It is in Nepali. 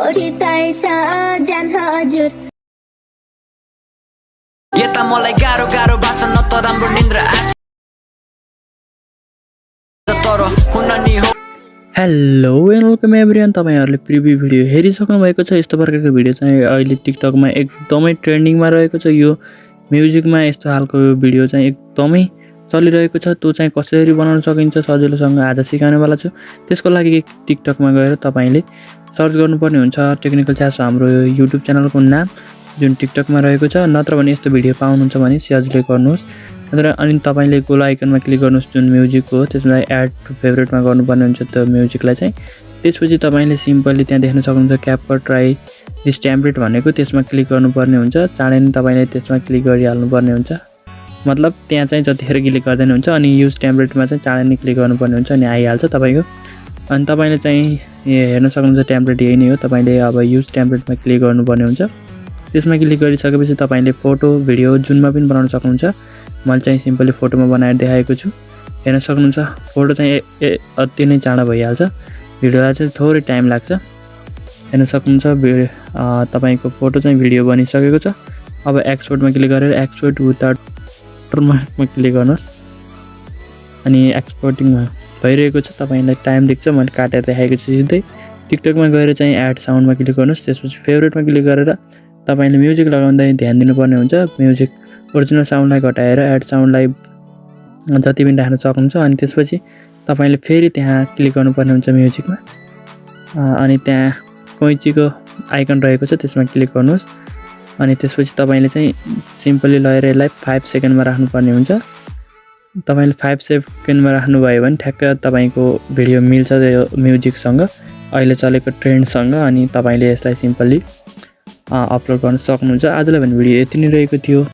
yeta malai garo vaxa न त राम्रो निन्द्रा आज तरो हुन नि हो। Hello and welcome everyone. तपाईहरुले प्रिभ्यू भिडियो हेरिसक्नु भएको छ। यस्तो प्रकारको भिडियो चाहिँ अहिले टिकटकमा एकदमै ट्रेन्डिङमा रहेको छ। यो म्युजिकमा यस्तो खालको भिडियो चाहिँ एकदमै चलिरहेको छ। त्यो चाहिँ कसरी बनाउन सकिन्छ सजिलोसँग आज सिकाउने वाला छु। त्यसको लागि टिकटकमा गएर तपाईले सर्च गर्नुपर्ने हुन्छ टेक्निकल च्यास हाम्रो युट्युब च्यानलको नाम जुन टिकटकमा रहेको छ। नत्र भने यस्तो भिडियो पाउनुहुन्छ भने सजिलै गर्नुहोस्। अनि तपाईले गोल आइकनमा क्लिक गर्नुहोस् जुन म्युजिक हो त्यसलाई एड टु फेभरेटमा गर्नुपर्ने हुन्छ त्यो म्युजिकलाई चाहिँ। त्यसपछि तपाईले सिम्पली त्यहाँ देख्न सक्नुहुन्छ क्यापकट ट्राई दिस टेम्प्लेट भनेको त्यसमा क्लिक गर्नुपर्ने हुन्छ। चाँडै नै तपाईले त्यसमा क्लिक गरिहाल्नुपर्ने हुन्छ। मतलब त्यहाँ चाहिँ जतिखेर क्लिक गर्दैन हुन्छ अनि युज टेम्प्लेटमा चाहिँ चाँडै नै क्लिक गर्नुपर्ने हुन्छ अनि आइहाल्छ तपाईको। अनि तपाईले चाहिँ हेर्न सक्नुहुन्छ टेम्प्लेट यही नै हो। तपाईले अब युज टेम्प्लेटमा क्लिक गर्नुपर्ने हुन्छ। त्यसमा क्लिक गरिसकेपछि तपाईले फोटो भिडियो जुनमा पनि बनाउन सक्नुहुन्छ। मैले चाहिँ सिम्पली फोटोमा बनाएर देखाएको छु। हेर्न सक्नुहुन्छ फोटो चाहिँ अति नै चाँडो भइहाल्छ। भिडियोलाई चाहिँ थोरै टाइम लाग्छ। हेर्न सक्नुहुन्छ तपाईको फोटो चाहिँ भिडियो बनिसकेको छ। अब एक्सपोर्टमा क्लिक गरेर एक्सपोर्ट विदाउट वाटरमार्कमा क्लिक गर्नुहोस् अनि एक्सपोर्टिङ भइरहेको छ। तपाईलाई टाइम देख्छ मैले काटेर देखाएको छु। सिधै टिकटकमा गएर चाहिँ एड साउन्डमा क्लिक गर्नुहोस्। त्यसपछि फेभरेटमा क्लिक गरेर तपाईले म्युजिक लगाउँदा ध्यान दिनुपर्ने हुन्छ। म्युजिक ओरिजिनल साउन्डलाई घटाएर एड साउन्डलाई जति पनि राख्न सक्नुहुन्छ। अनि त्यसपछि तपाईले फेरि त्यहाँ क्लिक गर्नुपर्ने हुन्छ म्युजिकमा अनि त्यहाँ कैँचीको आइकन रहेको छ त्यसमा क्लिक गर्नुहोस्। अनि त्यसपछि तपाईले चाहिँ सिम्पली लगेर यसलाई 5 सेकेन्डमा राख्नुपर्ने हुन्छ। तपाईले 5 सेकेन्डमा राख्नुभयो भने ठ्याक्क तपाईको भिडियो मिल्छ त्यो म्युजिकसँग अहिले चलेको ट्रेन्डसँग। अनि तपाईले यसलाई सिम्पली अपलोड गर्न सक्नुहुन्छ। आजलाई भने भिडियो यति नै रहेको थियो।